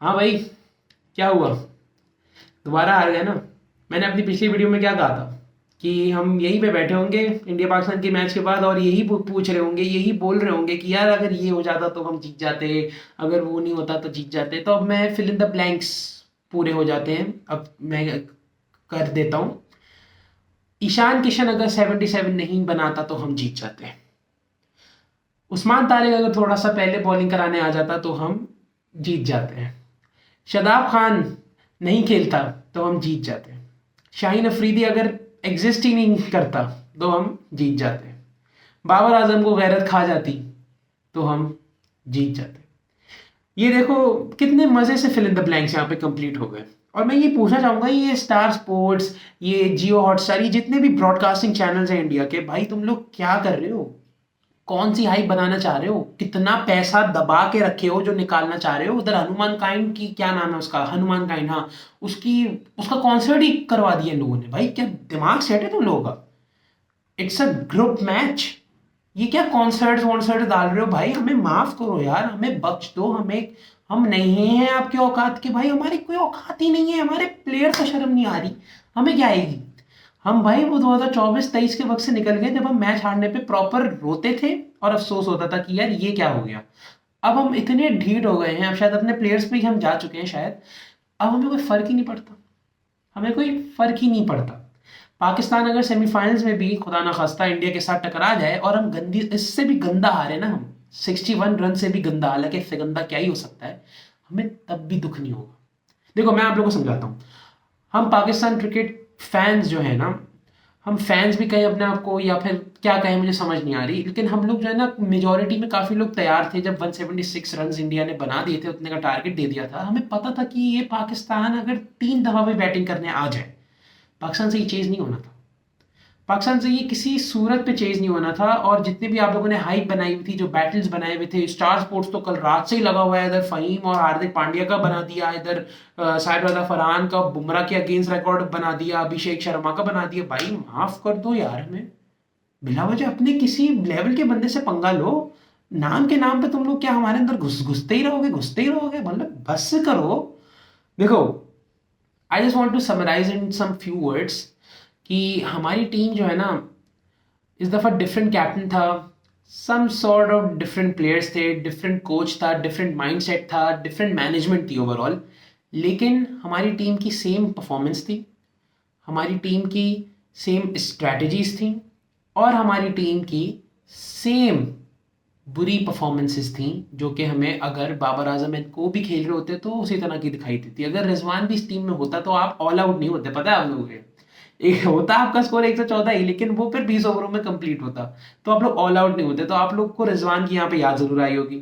हाँ भाई, क्या हुआ? दोबारा हार गए ना। मैंने अपनी पिछली वीडियो में क्या कहा था कि हम यहीं पे बैठे होंगे इंडिया पाकिस्तान के मैच के बाद और यही पूछ रहे होंगे, यही बोल रहे होंगे कि यार अगर ये हो जाता तो हम जीत जाते, अगर वो नहीं होता तो जीत जाते। तो अब मैं फिल इन द ब्लैंक्स पूरे हो जाते हैं। अब मैं कर देता हूँ। ईशान किशन अगर 77 नहीं बनाता तो हम जीत जाते। उस्मान तारिक अगर थोड़ा सा पहले बॉलिंग कराने आ जाता तो हम जीत जाते हैं। शादाब खान नहीं खेलता तो हम जीत जाते। शाहीन अफरीदी अगर एग्जिस्ट ही नहीं करता तो हम जीत जाते। बाबर आजम को गैरत खा जाती तो हम जीत जाते। ये देखो कितने मजे से फिल इन द ब्लैंक्स यहाँ पे कंप्लीट हो गए। और मैं ये पूछना चाहूंगा, ये स्टार स्पोर्ट्स, ये जियो हॉटस्टार, ये जितने भी ब्रॉडकास्टिंग चैनल्स हैं इंडिया के, भाई तुम लोग क्या कर रहे हो? कौन सी हाइप बनाना चाह रहे हो? कितना पैसा दबा के रखे हो जो निकालना चाह रहे हो? उधर हनुमान काइंड की क्या नाम है उसका, हनुमान काइंड, हाँ, उसकी उसका कॉन्सर्ट ही करवा दिया इन लोगों ने। भाई क्या दिमाग सेट है तुम लोगों का? It's a group match. ये क्या कॉन्सर्ट वॉन्सर्ट डाल रहे हो? भाई हमें माफ करो यार, हमें बख्श दो। हमें, हम नहीं हैं आपके औकात के भाई, हमारी कोई औकात ही नहीं है। हमारे प्लेयर को शर्म नहीं आ रही, हमें क्या आएगी? हम भाई वो 2024-23 के वक्त से निकल गए जब हम मैच हारने पे प्रॉपर रोते थे और अफसोस होता था कि यार ये क्या हो गया। अब हम इतने ढीठ हो गए हैं, अब शायद अपने प्लेयर्स पे ही हम जा चुके हैं शायद। अब हमें कोई फर्क ही नहीं पड़ता, हमें कोई फर्क ही नहीं पड़ता। पाकिस्तान अगर सेमीफाइनल्स में भी खुदा ना खास्ता इंडिया के साथ टकरा जाए और हम गंदी, इससे भी गंदा हारे ना हम, 61 रन से भी गंदा, हालांकि इससे गंदा क्या ही हो सकता है, हमें तब भी दुख नहीं होगा। देखो मैं आप लोगों को समझाता हूँ। हम पाकिस्तान क्रिकेट फैंस जो है ना, हम फैंस भी कहें अपने आप को या फिर क्या कहें मुझे समझ नहीं आ रही, लेकिन हम लोग जो है ना मेजोरिटी में काफ़ी लोग तैयार थे जब 176 रन इंडिया ने बना दिए थे, उतने का टारगेट दे दिया था। हमें पता था कि ये पाकिस्तान अगर 3 दफ़ा भी बैटिंग करने आ जाए, पाकिस्तान से ये चेज़ नहीं होना था। पाकिस्तान से ये किसी सूरत पे चेज नहीं होना था। और जितने भी आप लोगों ने हाइप बनाई हुई थी, जो बैटल्स बनाए हुए थे, स्टार स्पोर्ट्स तो कल रात से ही लगा हुआ है। इधर फहीम और हार्दिक पांड्या का बना दिया, इधर साइड रजा फरहान का बुमराह के अगेंस्ट रिकॉर्ड बना दिया, अभिषेक शर्मा का बना दिया। भाई माफ कर दो यार, हमें बिना वजह अपने किसी लेवल के बंदे से पंगा लो। नाम के नाम पे तुम लोग क्या हमारे अंदर घुसते ही रहोगे, घुसते ही रहोगे, मतलब बस करो। देखो, I just want to summarise in some few words कि हमारी टीम जो है ना, इस दफ़ा डिफरेंट कैप्टन था, some sort of different players थे, डिफरेंट कोच था, डिफरेंट माइंडसेट था, डिफरेंट मैनेजमेंट थी ओवरऑल। लेकिन हमारी टीम की सेम परफॉर्मेंस थी, हमारी टीम की सेम स्ट्रैटेजीज थी, और हमारी टीम की सेम बुरी परफॉर्मेंसेस थी, जो कि हमें अगर बाबर आजम एंड को भी खेल रहे होते तो उसी तरह की दिखाई देती। अगर रिजवान भी इस टीम में होता तो आप ऑल आउट नहीं होते, पता है आप लोगों को। एक होता आपका स्कोर 114 ही, लेकिन वो फिर 20 ओवरों में कंप्लीट होता, तो आप लोग ऑल आउट नहीं होते। तो आप लोग को रिजवान की यहाँ पे याद जरूर आई होगी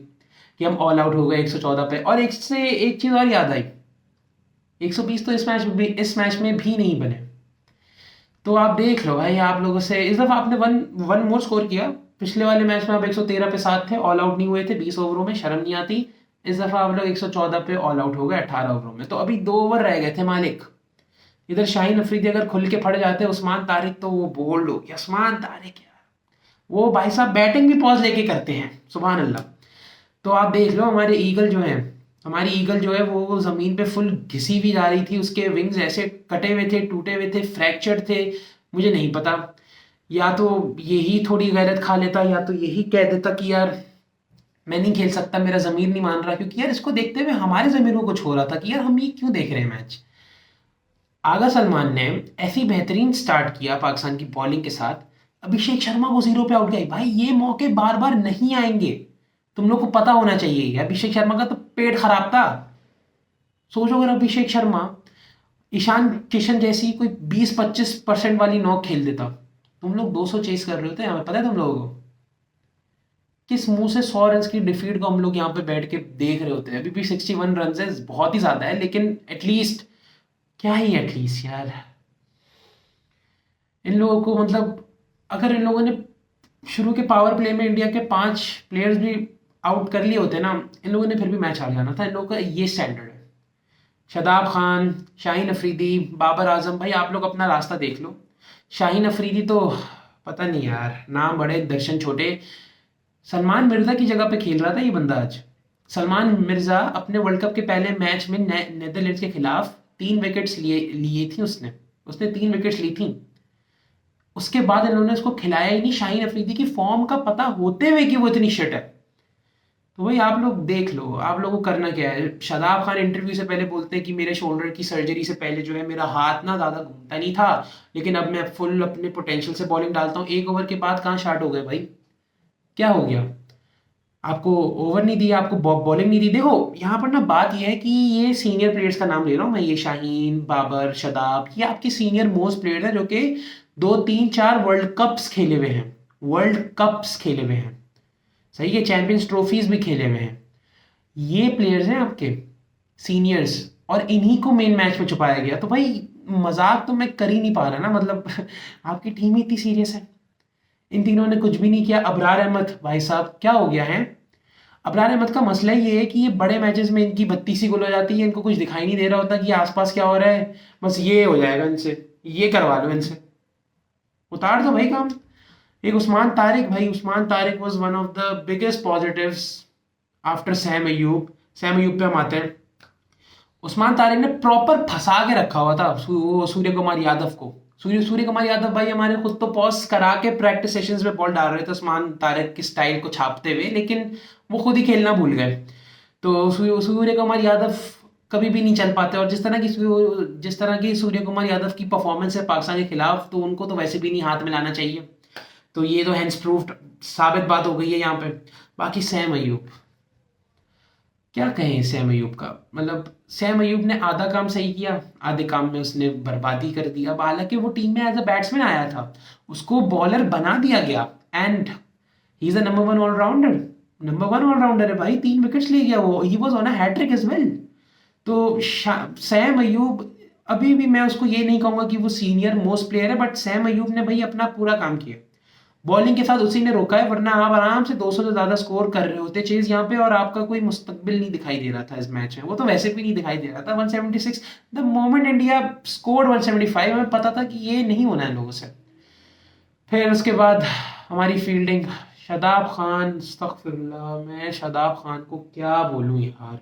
कि हम ऑल आउट हो गए 114 पे। और एक से एक चीज और याद आई, 120 तो इस मैच में भी नहीं बने। तो आप देख लो भाई, आप लोगों से इस दफा आपने वन वन मोर स्कोर किया। पिछले वाले मैच में आप 113 पे साथ थे, ऑल आउट नहीं हुए थे 20 ओवरों में, शर्म नहीं आती। इस दफा आप लोग 114 पे ऑल आउट हो गए 18 ओवरों में। तो अभी 2 ओवर रह गए थे मालिक। इधर शाहीन अफरीदी अगर खुल के फट जाते उस्मान तारिक, तो वो बोल्ड हो गया। उस्मान तारिक यार, वो भाई साहब बैटिंग भी पॉज लेके करते हैं, सुबहान अल्लाह। तो आप देख लो हमारे ईगल जो है, हमारी ईगल जो है वो जमीन पे फुल घिसी भी जा रही थी। उसके विंग्स ऐसे कटे हुए थे, टूटे हुए थे, फ्रैक्चर्ड थे। मुझे नहीं पता, या तो यही थोड़ी गैरत खा लेता, या तो यही कह देता कि यार मैं नहीं खेल सकता, मेरा जमीर नहीं मान रहा। क्योंकि यार इसको देखते हुए हमारे जमीरों को छो रहा था कि यार हम ये क्यों देख रहे हैं मैच। आगा सलमान ने ऐसी बेहतरीन स्टार्ट किया पाकिस्तान की बॉलिंग के साथ, अभिषेक शर्मा को 0 पे आउट गई। भाई ये मौके बार बार नहीं आएंगे, तुम लोग को पता होना चाहिए। अभिषेक शर्मा का तो पेट खराब था। सोचो अगर अभिषेक शर्मा ईशान किशन जैसी कोई 20-25% वाली नॉक खेल देता, तुम लोग 200 चेस कर रहे होते, हमें पता है तुम लोगों को किस मुंह से 100 रन की डिफीट को हम लोग यहाँ पे बैठ के देख रहे होते हैं। अभी भी 61 रन है, बहुत ही ज्यादा है, लेकिन एटलीस्ट, क्या ही एटलीस्ट यार, इन लोगों को मतलब, अगर इन लोगों ने शुरू के पावर प्ले में इंडिया के 5 प्लेयर्स भी आउट कर लिए होते ना, इन लोगों ने फिर भी मैच हार जाना था। इन लोगों का ये स्टैंडर्ड है। शादाब खान, शाहीन अफरीदी, बाबर आजम, भाई आप लोग अपना रास्ता देख लो। शाहीन अफरीदी तो पता नहीं यार, नाम बड़े दर्शन छोटे। सलमान मिर्जा की जगह पे खेल रहा था ये बंदा आज। सलमान मिर्जा अपने वर्ल्ड कप के पहले मैच में नेदरलैंड्स के खिलाफ 3 विकेट्स लिए लिए थी उसने उसने 3 विकेट्स ली थी। उसके बाद इन्होंने उसको खिलाया ही नहीं। शाहीन अफरीदी की फॉर्म का पता होते हुए कि वो इतनी शिट है। तो भाई आप लोग देख लो, आप लोगों को करना क्या है। शादाब खान इंटरव्यू से पहले बोलते हैं कि मेरे शोल्डर की सर्जरी से पहले जो है मेरा हाथ ना ज़्यादा घूमता नहीं था, लेकिन अब मैं फुल अपने पोटेंशियल से बॉलिंग डालता हूँ। 1 ओवर के बाद कहाँ स्टार्ट हो गए भाई, क्या हो गया? आपको ओवर नहीं दिया, आपको बॉलिंग नहीं दी। देखो यहाँ पर ना बात यह है कि ये सीनियर प्लेयर्स का नाम ले रहा हूँ मैं, ये शाहीन, बाबर, शदाब, ये आपके सीनियर मोस्ट प्लेयर हैं जो कि 2 3 4 वर्ल्ड कप्स खेले हुए हैं, वर्ल्ड कप्स खेले हुए हैं, सही है, चैंपियंस ट्रॉफीज भी खेले हुए हैं। ये प्लेयर्स हैं आपके सीनियर्स, और इन्हीं को मेन मैच में छुपाया गया। तो भाई मजाक तो मैं कर ही नहीं पा रहा ना, मतलब आपकी टीम ही इतनी सीरियस है। इन तीनों ने कुछ भी नहीं किया। अबरार अहमद भाई साहब क्या हो गया है? अबरार अहमद का मसला ये है कि ये बड़े मैचेस में इनकी 32 गोल हो जाती है, इनको कुछ दिखाई नहीं दे रहा होता कि आसपास क्या हो रहा है। बस ये हो जाएगा इनसे, ये करवा लो इनसे, उतार दो भाई काम। एक उस्मान तारिक, भाई Usman Tariq was one of the biggest positives after Sam Ayub. Sam Ayub पे हम आते हैं। उस्मान तारिक ने प्रॉपर फंसा के रखा हुआ था वो सूर्य कुमार यादव को। सूर्य कुमार यादव भाई हमारे खुद तो पॉज करा के प्रैक्टिस सेशंस में बॉल डाल रहे थे उस्मान तारिक की स्टाइल को छापते हुए, लेकिन वो खुद ही खेलना भूल गए। तो सूर्य कुमार यादव कभी भी नहीं चल पाते। और जिस तरह की सूर्य कुमार यादव की परफॉर्मेंस है पाकिस्तान के खिलाफ, तो उनको तो वैसे भी नहीं हाथ में लाना चाहिए। तो ये तो हैंड्स प्रूफ्ड साबित बात हो गई है यहाँ पे। बाकी सैम अयूब, क्या कहें सैम अयूब का, मतलब सैम अयूब ने आधा काम सही किया, आधे काम में उसने बर्बादी कर दिया। अब हालांकि वो टीम में एज अ बैट्समैन आया था, उसको बॉलर बना दिया गया, and he is a number 1 allrounder. Number 1 allrounder है भाई, 3 विकेट्स ले गया वो, he was on a hattrick as well. तो सैम अयूब, अभी भी मैं उसको ये नहीं कहूंगा कि वो सीनियर मोस्ट प्लेयर है, बट सैम अयूब ने भाई अपना पूरा काम किया। बॉलिंग के साथ उसी ने रोका है, वरना आप आराम से 200 से ज्यादा स्कोर कर रहे होते चेज यहाँ पे, और आपका कोई मुस्तकबिल नहीं दिखाई दे रहा था इस मैच में। वो तो वैसे भी नहीं दिखाई दे रहा था। 176, द मोमेंट इंडिया स्कोर्ड 175, हमें पता था कि ये नहीं होना है लोगों से। फिर उसके बाद हमारी फील्डिंग, शादाब खान, अस्तगफिरुल्लाह, मैं शादाब खान को क्या बोलूं यार।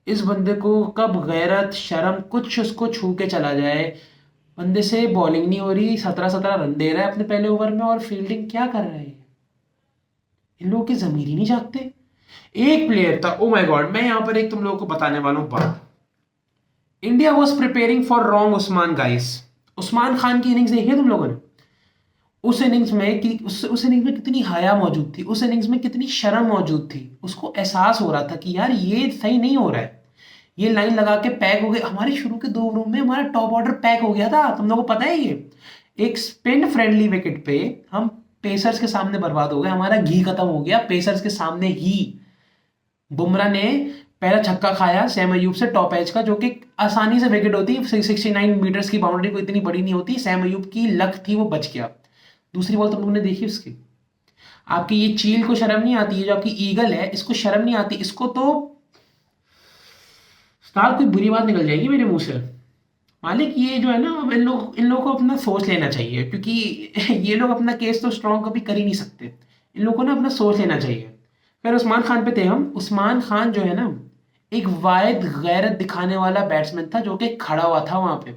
इस बंदे को कब गैरत शर्म कुछ उसको छू के चला जाए। बंदे से बॉलिंग नहीं हो रही, 17-17 रन दे रहा है अपने पहले ओवर में, और फील्डिंग क्या कर रहा है। इन लोगों की जमीर ही नहीं जागते। एक प्लेयर था, ओ माय गॉड, मैं यहां पर एक तुम लोगों को बताने वाला हूं बात। India was preparing for wrong Usman guys. Usman Khan की इनिंग्स देखी है तुम लोगों ने? उस इनिंग्स में कितनी हया मौजूद थी, उस इनिंग्स में कितनी शर्म मौजूद थी। उसको एहसास हो रहा था कि यार ये सही नहीं हो रहा है। ये लाइन लगा के पैक हो गए। हमारे शुरू के 2 ओवरों में हमारा टॉप ऑर्डर पैक हो गया था, तुम लोगों को पता है ये। एक स्पिन फ्रेंडली विकेट पे हम पेसर्स के सामने बर्बाद हो गए, हमारा घी खत्म हो गया पेसर्स के सामने ही। बुमराह ने पहला छक्का खाया सैम अयूब से टॉप एज का, जो कि आसानी से विकेट होती, 69 मीटर्स की बाउंड्री को इतनी बड़ी नहीं होती। सैम अयूब की लक थी, वो बच गया। दूसरी बॉल तुम लोगों ने देखी उसकी? आपकी ये चील को शर्म नहीं आती है, जो आपकी ईगल है इसको शर्म नहीं आती। इसको तो उस्ताद कोई बुरी बात निकल जाएगी मेरे मुंह से। मालिक ये जो है ना, अब इन लोगों को अपना सोच लेना चाहिए, क्योंकि ये लोग अपना केस तो स्ट्रॉन्ग कभी कर ही नहीं सकते। इन लोगों को ना अपना सोच लेना चाहिए। फिर उस्मान खान पे थे हम। उस्मान खान जो है ना, एक वायद गैरत दिखाने वाला बैट्समैन था, जो कि खड़ा हुआ था वहां पे,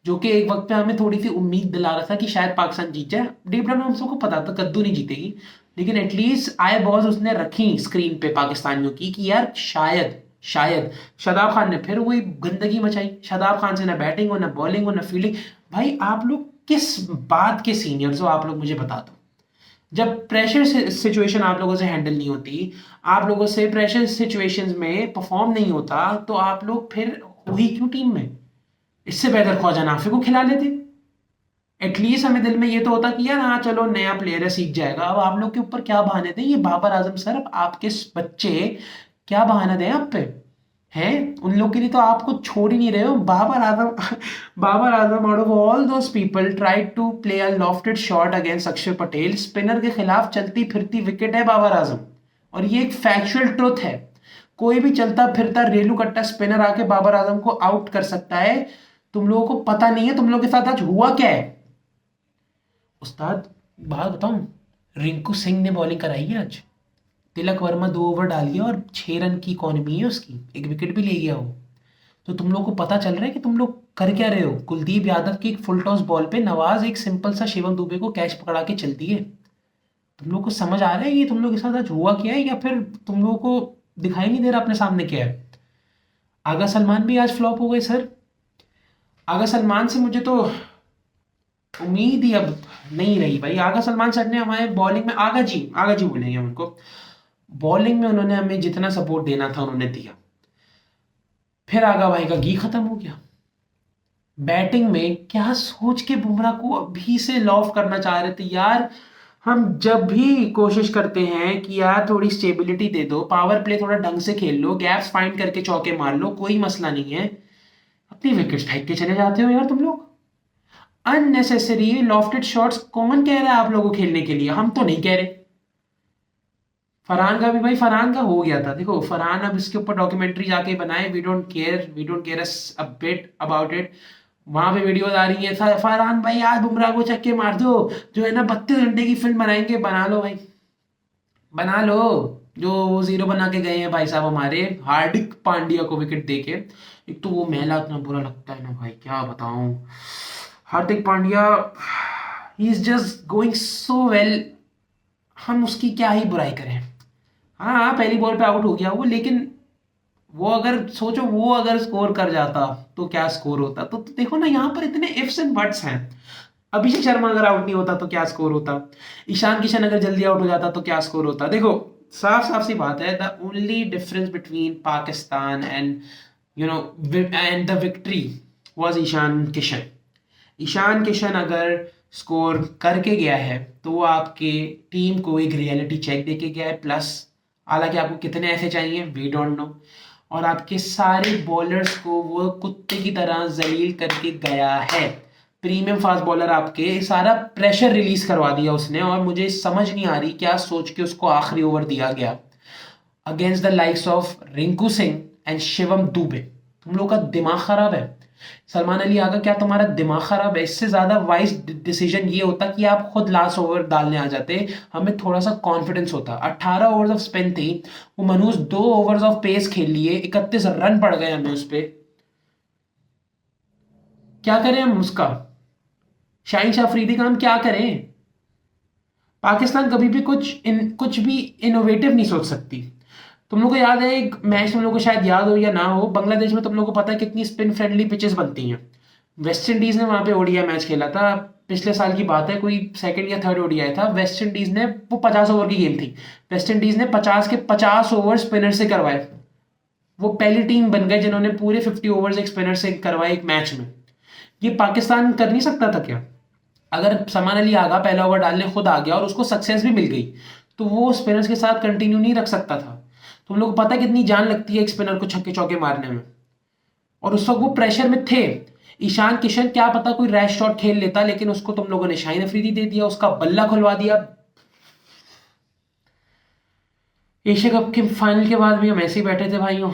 जो कि एक वक्त पे हमें थोड़ी सी उम्मीद दिला रहा था कि शायद पाकिस्तान जीत जाए। डीप डाउन हम सबको पता था कद्दू नहीं जीतेगी, लेकिन एटलीस्ट आई बॉल्स उसने रखी स्क्रीन पे पाकिस्तानियों की कि यार शायद शायद। शादाब खान ने फिर वही गंदगी मचाई। शादाब खान से ना बैटिंग हो, ना बॉलिंग हो, ना फील्डिंग। भाई आप लोग किस बात के सीनियर्स हो, आप लोग मुझे बता दो। जब प्रेशर सिचुएशन आप लोगों से हैंडल नहीं होती, आप लोगों से प्रेशर सिचुएशंस में परफॉर्म नहीं होता, तो आप लोग फिर वही क्यों टीम में? इससे बेहतर ख्वाजा नाफी को खिला लेते। एटलीस्ट हमें दिल में ये तो होता कि यार हाँ चलो नया प्लेयर है, सीख जाएगा। अब आप लोग के ऊपर क्या बहाने थे? ये बाबर आजम सर, अब आपके बच्चे क्या बहाना दें आप पे? हैं उन लोग के लिए तो आपको छोड़ ही नहीं रहे हो। Babar Azam Babar Azam out of all those people tried to play a lofted shot against Axar Patel. Spinner के खिलाफ चलती फिरती विकेट है बाबर आजम, और ये एक फैक्चुअल ट्रुथ है। कोई भी चलता फिरता रेलू कट्टा स्पिनर आके बाबर आजम को आउट कर सकता है। तुम लोगों को पता नहीं है तुम लोगों के साथ आज हुआ क्या है। उस्ताद बात बताऊं, रिंकू सिंह ने बॉलिंग कराई है आज। तिलक वर्मा 2 ओवर डाल गया और 6 रन की इकॉनमी है उसकी, एक विकेट भी ले गया वो। तो तुम लोग को पता चल रहा है कि तुम लोग कर क्या रहे हो। कुलदीप यादव की एक फुल टॉस बॉल पे नवाज एक सिंपल सा शिवम दुबे को कैच पकड़ा के चल दिए। तुम लोग को समझ आ रहा है ये तुम लोग के साथ आज हुआ क्या है, या फिर तुम लोगों को दिखाई नहीं दे रहा अपने सामने क्या है। आगा सलमान भी आज फ्लॉप हो गए सर। आगा सलमान से मुझे तो उम्मीद ही अब नहीं रही भाई। आगा सलमान सर ने हमारे बॉलिंग में, आगा जी बोलेंगे उनको, बॉलिंग में उन्होंने हमें जितना सपोर्ट देना था उन्होंने दिया। फिर आगा भाई का घी खत्म हो गया। बैटिंग में क्या सोच के बुमराह को अभी से लॉफ करना चाह रहे थे यार। हम जब भी कोशिश करते हैं कि यार थोड़ी स्टेबिलिटी दे दो, पावर प्ले थोड़ा ढंग से खेल लो, गैप्स फाइंड करके चौके मार लो, कोई मसला नहीं है, अपनी विकेट फेंक के चले जाते हो यार तुम लोग। अननेसेसरी लॉफ्टेड शॉट्स कौन कह रहा है आप लोगों को खेलने के लिए, हम तो नहीं कह रहे। फरहान का भी भाई, फरहान का हो गया था, देखो फरहान अब इसके ऊपर डॉक्यूमेंट्री जाके बनाए, we don't care a bit about it. वहां पे वीडियोज आ रही है, फरहान भाई आज बुमराह को छक्के मार दो, जो है ना 32 घंटे की फिल्म बनाएंगे, बना लो भाई बना लो। जो वो जीरो बना के गए हैं भाई साहब हमारे हार्दिक पांड्या को विकेट देके। एक तो वो महला इतना बुरा लगता है ना भाई, क्या बताऊं। Hardik Pandya he is just going so well, हम उसकी क्या ही बुराई करें। हाँ हाँ, पहली बॉल पे आउट हो गया वो, लेकिन वो अगर सोचो वो अगर स्कोर कर जाता तो क्या स्कोर होता। तो देखो ना यहाँ पर इतने इफ्स एंड बट्स हैं। अभिषेक शर्मा अगर आउट नहीं होता तो क्या स्कोर होता, ईशान किशन अगर जल्दी आउट हो जाता तो क्या स्कोर होता। देखो साफ साफ सी बात है, the only difference between Pakistan and you know and the victory was Ishan Kishan. Ishan Kishan अगर स्कोर करके गया है तो वो आपके टीम को एक रियलिटी चेक देके गया है, प्लस हालांकि आपको कितने ऐसे चाहिए वी डोंट नो, और आपके सारे बॉलर्स को वो कुत्ते की तरह जलील करके गया है। प्रीमियम फास्ट बॉलर आपके सारा प्रेशर रिलीज करवा दिया उसने, और मुझे समझ नहीं आ रही क्या सोच के उसको आखिरी ओवर दिया गया against the likes of Rinku Singh and Shivam Dubey. तुम लोग का दिमाग खराब है। सलमान अली आगा, क्या तुम्हारा दिमाग खराब है। इससे ज्यादा वाइज डिसीजन ये होता कि आप खुद लास्ट ओवर डालने आ जाते, हमें थोड़ा सा कॉन्फिडेंस होता। 18 ओवर्स ऑफ स्पिन थी, वो मनूज 2 ओवर्स ऑफ पेस खेल लिए, 31 रन पड़ गए हमें उस पर। क्या करें हम उसका, शाहीन शाह अफरीदी का हम क्या करें। पाकिस्तान कभी भी कुछ भी इनोवेटिव नहीं सोच सकती। तुम लोग को याद है एक मैच, तुम लोग को शायद याद हो या ना हो, बांग्लादेश में तुम लोग को पता है कितनी स्पिन फ्रेंडली पिचेस बनती हैं। वेस्ट इंडीज ने वहां पे ओडीआई मैच खेला था, पिछले साल की बात है, कोई सेकंड या थर्ड ओडीआई था। वेस्ट इंडीज ने, वो 50 ओवर की गेम थी, वेस्ट इंडीज ने 50 के 50 ओवर स्पिनर से करवाए। वो पहली टीम बन गए जिन्होंने पूरे 50 ओवर्स एक स्पिनर से करवाए एक मैच में। ये पाकिस्तान कर नहीं सकता था क्या। अगर सलमान अली आगा पहला ओवर डालने खुद आ गया और उसको सक्सेस भी मिल गई, तो वो स्पिनर्स के साथ कंटिन्यू नहीं रख सकता था। तुम लोग को पता है कितनी जान लगती है एक स्पिनर को छक्के चौके मारने में, और उस वक्त वो प्रेशर में थे। ईशान किशन क्या पता कोई रैश शॉट खेल लेता, लेकिन उसको तुम लोगों ने शाहीन अफरीदी दे दिया, उसका बल्ला खुलवा दिया। एशिया कप के फाइनल के बाद भी हम ऐसे ही बैठे थे भाइयों,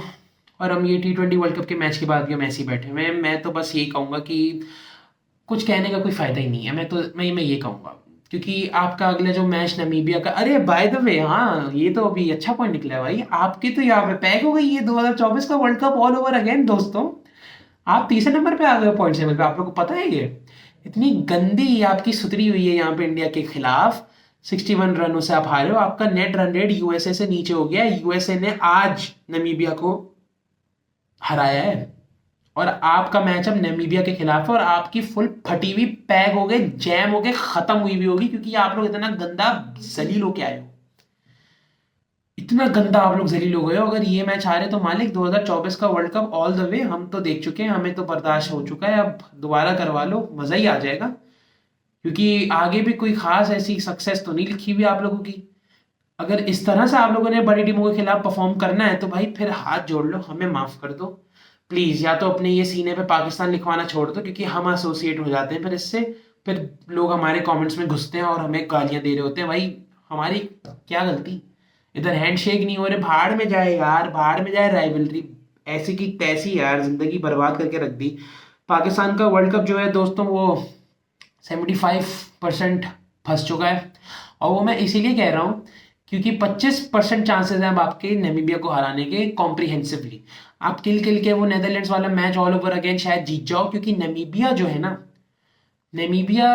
और हम ये T20 वर्ल्ड कप के मैच के बाद भी हम ऐसे ही बैठे। मैं तो बस यही कहूंगा कि कुछ कहने का कोई फायदा ही नहीं है। मैं ये कहूंगा, क्योंकि आपका अगला जो मैच नमीबिया का, अरे बाय द वे, हाँ ये तो अभी अच्छा पॉइंट निकला है भाई आपकी, तो यहाँ पे पैक हो गई है 2024 का world cup all over again दोस्तों। आप तीसरे नंबर पे आ गए पॉइंट टेबल पे, आप लोग को पता है ये इतनी गंदी आपकी सुधरी हुई है यहाँ पे इंडिया के खिलाफ। 61 रनों से आप हारे हो, आपका नेट रन रेट यूएसए से नीचे हो गया है। यूएसए ने आज नमीबिया को हराया है, और आपका मैच अब नामीबिया के खिलाफ है, और आपकी फुल फटी हुई पैक हो गए, जैम हो गए, खत्म हुई भी होगी, क्योंकि आप लोग इतना गंदा जलील होके आए हो। इतना गंदा आप लोग जलील हो गए हो। अगर ये मैच हारे तो मालिक 2024 का world cup all the way हम तो देख चुके हैं, हमें तो बर्दाश्त हो चुका है, अब दोबारा करवा लो, मजा ही आ जाएगा। क्योंकि आगे भी कोई खास ऐसी सक्सेस तो नहीं लिखी हुई आप लोगों की। अगर इस तरह से आप लोगों ने बड़ी टीमों के खिलाफ परफॉर्म करना है तो भाई फिर हाथ जोड़ लो, हमें माफ कर दो प्लीज। या तो अपने ये सीने पे पाकिस्तान लिखवाना छोड़ दो, क्योंकि हम एसोसिएट हो जाते हैं फिर इससे, फिर लोग हमारे कमेंट्स में घुसते हैं और हमें गालियां दे रहे होते हैं। भाई हमारी क्या गलती, इधर हैंडशेक नहीं हो रहे, भाड़ में जाए यार, भाड़ में जाए राइवलरी ऐसी की तैसी यार, जिंदगी बर्बाद करके रख दी। पाकिस्तान का वर्ल्ड कप जो है दोस्तों वो 75% फंस चुका है, और वो मैं इसीलिए कह रहा हूँ क्योंकि 25% चांसेस हैं अब आपके नामीबिया को हराने के कॉम्प्रिहेंसिवली। आप किल के वो नेदरलैंड्स वाला मैच ऑल ओवर अगेन शायद जीत जाओ, क्योंकि नामीबिया जो है ना, नामीबिया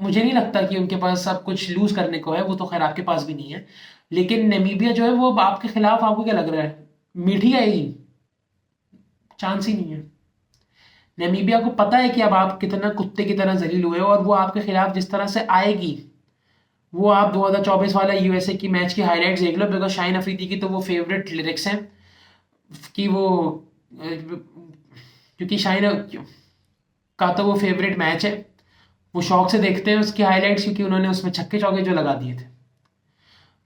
मुझे नहीं लगता कि उनके पास सब कुछ लूज करने को है, वो तो खैर आपके पास भी नहीं है। लेकिन नामीबिया जो है वो आपके खिलाफ, आपको क्या लग रहा है, मीठी आएगी? चांस ही नहीं है। नामीबिया को पता है कि अब आप कितना कुत्ते की तरह जलील हुए हो, और वो आपके खिलाफ जिस तरह से आएगी, वो आप 2024 वाला यूएसए की मैच की हाईलाइट्स देख लो, बिकॉज शाहीन अफरीदी की तो वो फेवरेट लिरिक्स हैं कि वो क्योंकि शाहीन का तो वो फेवरेट मैच है, वो शौक से देखते हैं उसकी हाईलाइट्स, क्योंकि उन्होंने उसमें छक्के चौके जो लगा दिए थे।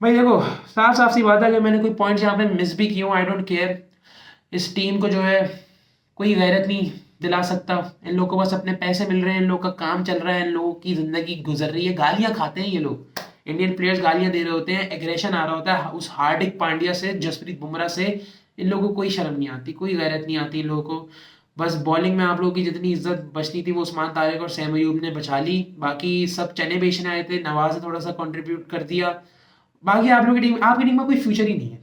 भाई देखो, साफ साफ सी बात है, अगर मैंने कोई पॉइंट्स यहाँ पे मिस भी किए हूँ, आई डोंट केयर। इस टीम को जो है कोई गैरत नहीं दिला सकता। इन लोगों को बस अपने पैसे मिल रहे हैं, इन लोगों का काम चल रहा है, इन लोगों की जिंदगी गुजर रही है, गालियां खाते हैं ये लोग। इंडियन प्लेयर्स गालियां दे रहे होते हैं, एग्रेशन आ रहा होता है उस हार्दिक पांड्या से, जसप्रीत बुमराह से। इन लोगों को कोई शर्म नहीं आती, कोई गैरत नहीं आती इन लोगों को। बस बॉलिंग में आप लोगों की जितनी इज्जत बचनी थी वो उस्मान तारिक और सैम अयूब ने बचा ली। बाकी सब चने बेचने आए थे, नवाज ने थोड़ा सा कंट्रीब्यूट कर दिया। बाकी आप लोगों की टीम, आपकी टीम में कोई फ्यूचर ही नहीं है,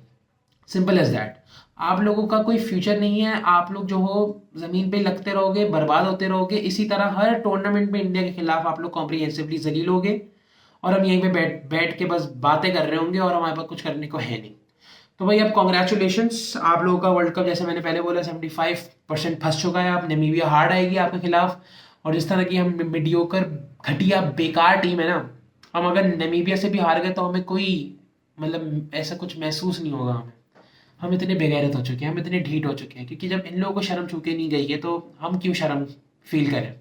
सिंपल एज दैट। आप लोगों का कोई फ्यूचर नहीं है, आप लोग जो हो जमीन पे लगते रहोगे, बर्बाद होते रहोगे। इसी तरह हर टूर्नामेंट में इंडिया के खिलाफ आप लोग कॉम्प्रिहेंसिवली जलील होगे, और हम यहीं पे बैठ बैठ के बस बातें कर रहे होंगे, और हमारे पास कुछ करने को है नहीं। तो भाई अब कॉन्ग्रेचुलेशंस, आप लोगों का वर्ल्ड कप जैसे मैंने पहले बोला 75% फंस चुका है। आप नामीबिया हार्ड आएगी आपके खिलाफ, और जिस तरह की हम मीडियोकर घटिया बेकार टीम है ना, हम अगर नामीबिया से भी हार गए तो हमें कोई मतलब ऐसा कुछ महसूस नहीं होगा हमें। हम इतने बेगैरत हो चुके हैं, हम इतने ढीठ हो चुके हैं, क्योंकि जब इन लोगों को शर्म छू के नहीं गई है तो हम क्यों शर्म फील करें।